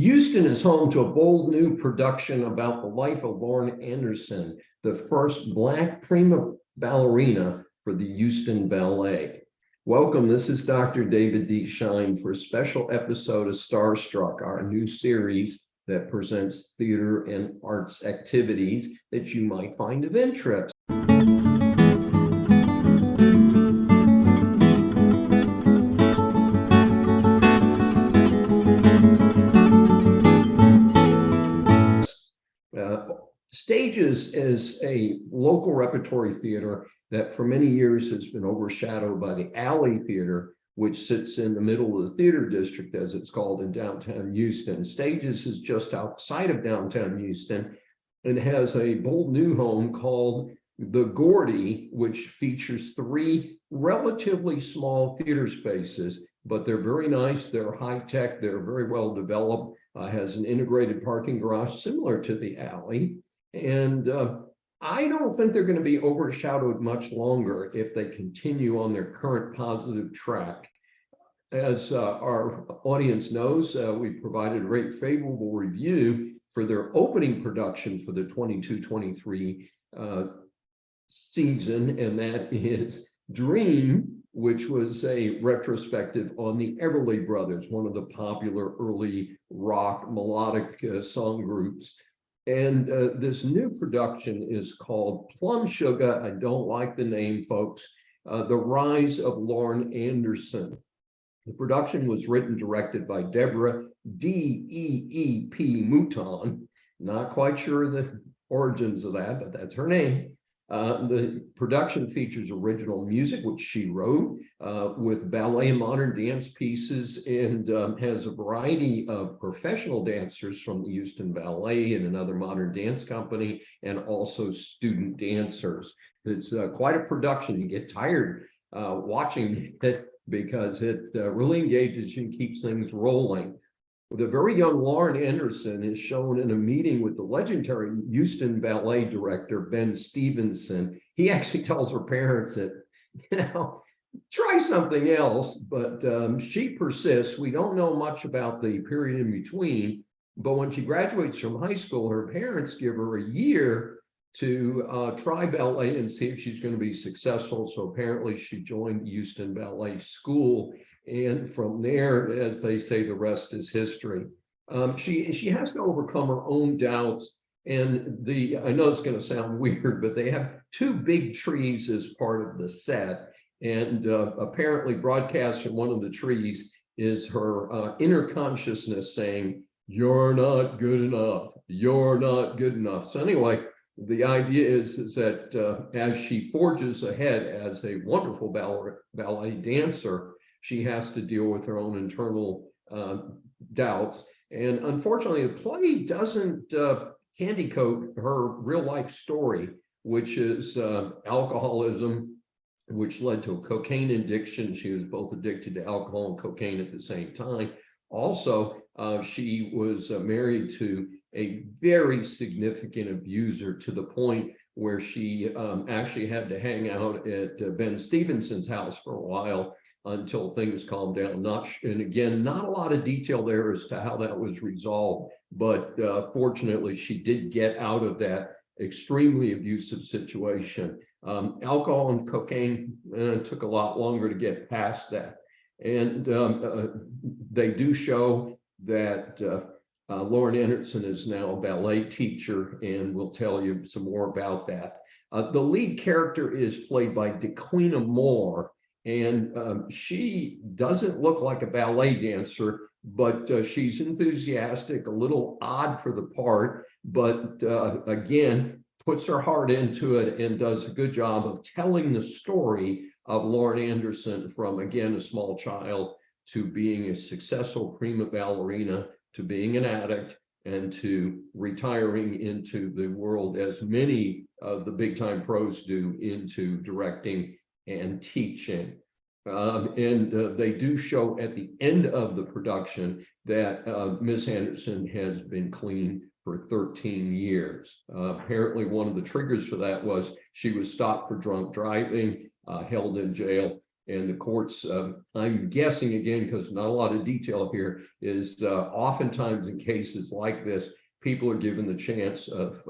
Houston is home to a bold new production about the life of Lauren Anderson, the first Black prima ballerina for the Houston Ballet. Welcome, this is Dr. David D. Shine for a special episode of Starstruck, our new series that presents theater and arts activities that you might find of interest. Stages is a local repertory theater that for many years has been overshadowed by the Alley Theater, which sits in the middle of the theater district, as it's called, in downtown Houston. Stages is just outside of downtown Houston and has a bold new home called the Gordy, which features 3 relatively small theater spaces, but they're very nice, they're high-tech, they're very well developed, has an integrated parking garage similar to the Alley. And I don't think they're going to be overshadowed much longer if they continue on their current positive track. As our audience knows, we provided a very favorable review for their opening production for the 22-23 season, and that is Dream, which was a retrospective on the Everly Brothers, one of the popular early rock melodic song groups. And this new production is called Plumshuga. I don't like the name, folks. The Rise of Lauren Anderson. The production was written and directed by Deborah D.E.E.P. Mouton. Not quite sure the origins of that, but that's her name. The production features original music, which she wrote, with ballet and modern dance pieces, and has a variety of professional dancers from the Houston Ballet and another modern dance company, and also student dancers. It's quite a production. You get tired watching it because it really engages you and keeps things rolling. The very young Lauren Anderson is shown in a meeting with the legendary Houston Ballet director, Ben Stevenson. He actually tells her parents that, try something else, but she persists. We don't know much about the period in between, but when she graduates from high school, her parents give her a year to try ballet and see if she's going to be successful. So apparently she joined Houston Ballet School. And from there, as they say, the rest is history. She has to overcome her own doubts. And I know it's going to sound weird, but they have 2 big trees as part of the set. And apparently broadcast from one of the trees is her inner consciousness saying, "You're not good enough. You're not good enough." So anyway, the idea is that as she forges ahead as a wonderful ballet dancer, she has to deal with her own internal doubts. And unfortunately, the play doesn't candy coat her real life story, which is alcoholism, which led to a cocaine addiction. She was both addicted to alcohol and cocaine at the same time. Also, she was married to a very significant abuser, to the point where she actually had to hang out at Ben Stevenson's house for a while until things calmed down. And again, not a lot of detail there as to how that was resolved, but fortunately, she did get out of that extremely abusive situation. Alcohol and cocaine took a lot longer to get past that. And they do show that Lauren Anderson is now a ballet teacher, and we'll tell you some more about that. The lead character is played by DeQuina Moore, and she doesn't look like a ballet dancer, but she's enthusiastic, a little odd for the part, but again, puts her heart into it and does a good job of telling the story of Lauren Anderson from, again, a small child to being a successful prima ballerina, to being an addict, and to retiring into the world, as many of the big time pros do, into directing and teaching. They do show at the end of the production that Miss Anderson has been clean for 13 years. Apparently, one of the triggers for that was she was stopped for drunk driving, held in jail, And the courts, I'm guessing again, because not a lot of detail here, is oftentimes in cases like this, people are given the chance of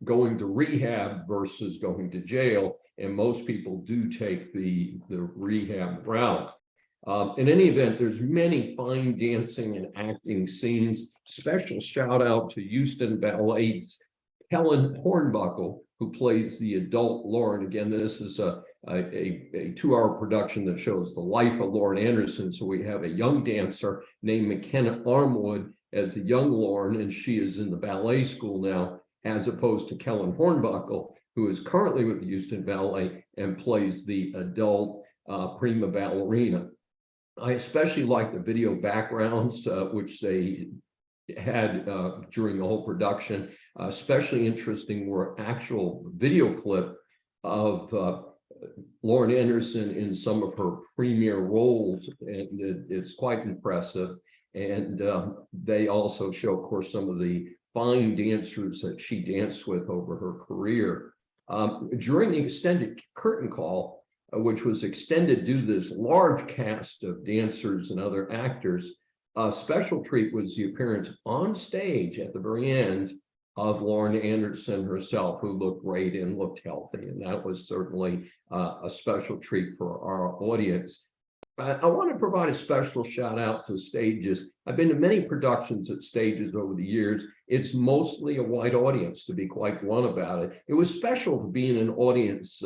going to rehab versus going to jail. And most people do take the rehab route. In any event, there's many fine dancing and acting scenes. Special shout out to Houston Ballet's Helen Hornbuckle, who plays the adult Lauren. Again, this is a 2-hour production that shows the life of Lauren Anderson. So we have a young dancer named McKenna Armwood as a young Lauren, and she is in the ballet school now, as opposed to Kellen Hornbuckle, who is currently with the Houston Ballet and plays the adult prima ballerina. I especially like the video backgrounds, which they had during the whole production. Especially interesting were actual video clip of Lauren Anderson in some of her premier roles, and it's quite impressive. And they also show, of course, some of the fine dancers that she danced with over her career. During the extended curtain call, which was extended due to this large cast of dancers and other actors, a special treat was the appearance on stage at the very end of Lauren Anderson herself, who looked great and looked healthy. And that was certainly a special treat for our audience. I want to provide a special shout out to Stages. I've been to many productions at Stages over the years. It's mostly a white audience, to be quite blunt about it. It was special to be in an audience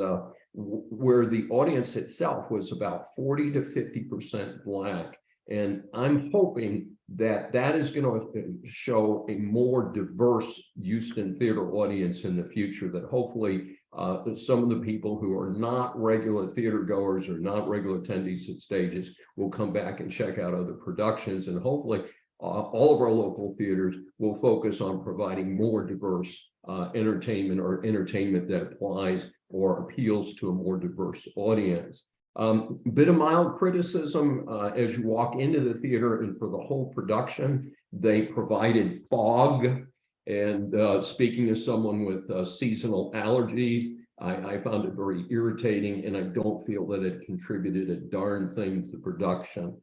where the audience itself was about 40 to 50% Black. And I'm hoping that that is going to show a more diverse Houston theater audience in the future, that hopefully some of the people who are not regular theater goers or not regular attendees at Stages will come back and check out other productions. And hopefully all of our local theaters will focus on providing more diverse entertainment, or entertainment that applies or appeals to a more diverse audience. Bit of mild criticism as you walk into the theater, and for the whole production, they provided fog. And speaking as someone with seasonal allergies, I found it very irritating, and I don't feel that it contributed a darn thing to the production.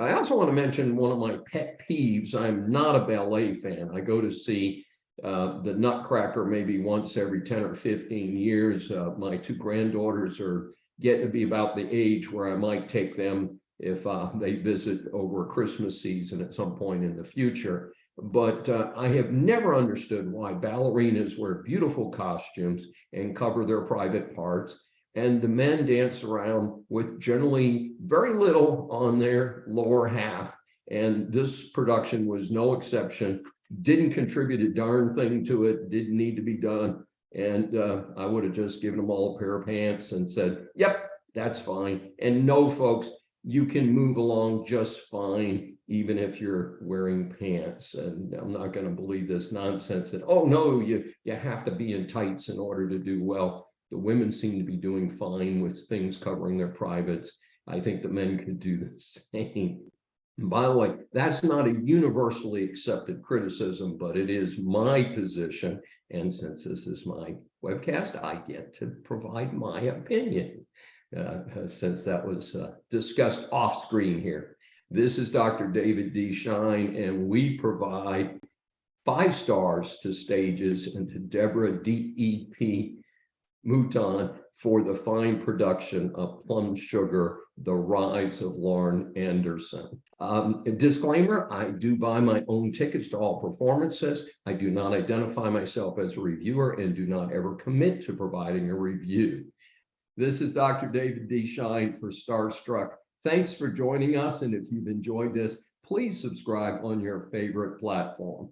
I also want to mention one of my pet peeves. I'm not a ballet fan. I go to see the Nutcracker maybe once every 10 or 15 years. My 2 granddaughters are getting to be about the age where I might take them if they visit over Christmas season at some point in the future. But I have never understood why ballerinas wear beautiful costumes and cover their private parts, and the men dance around with generally very little on their lower half. And this production was no exception. Didn't contribute a darn thing to it, didn't need to be done. And I would have just given them all a pair of pants and said, yep, that's fine. And no, folks, you can move along just fine, even if you're wearing pants. And I'm not going to believe this nonsense that, oh, no, you have to be in tights in order to do well. The women seem to be doing fine with things covering their privates. I think the men could do the same. And by the way, that's not a universally accepted criticism, but it is my position. And since this is my webcast, I get to provide my opinion, since that was discussed off screen here. This is Dr. David D. Shine, and we provide 5 stars to Stages and to Deborah D.E.P. Mouton for the fine production of Plumshuga, The Rise of Lauren Anderson. A disclaimer, I do buy my own tickets to all performances. I do not identify myself as a reviewer and do not ever commit to providing a review. This is Dr. David D. Shine for Starstruck. Thanks for joining us, and if you've enjoyed this, please subscribe on your favorite platform.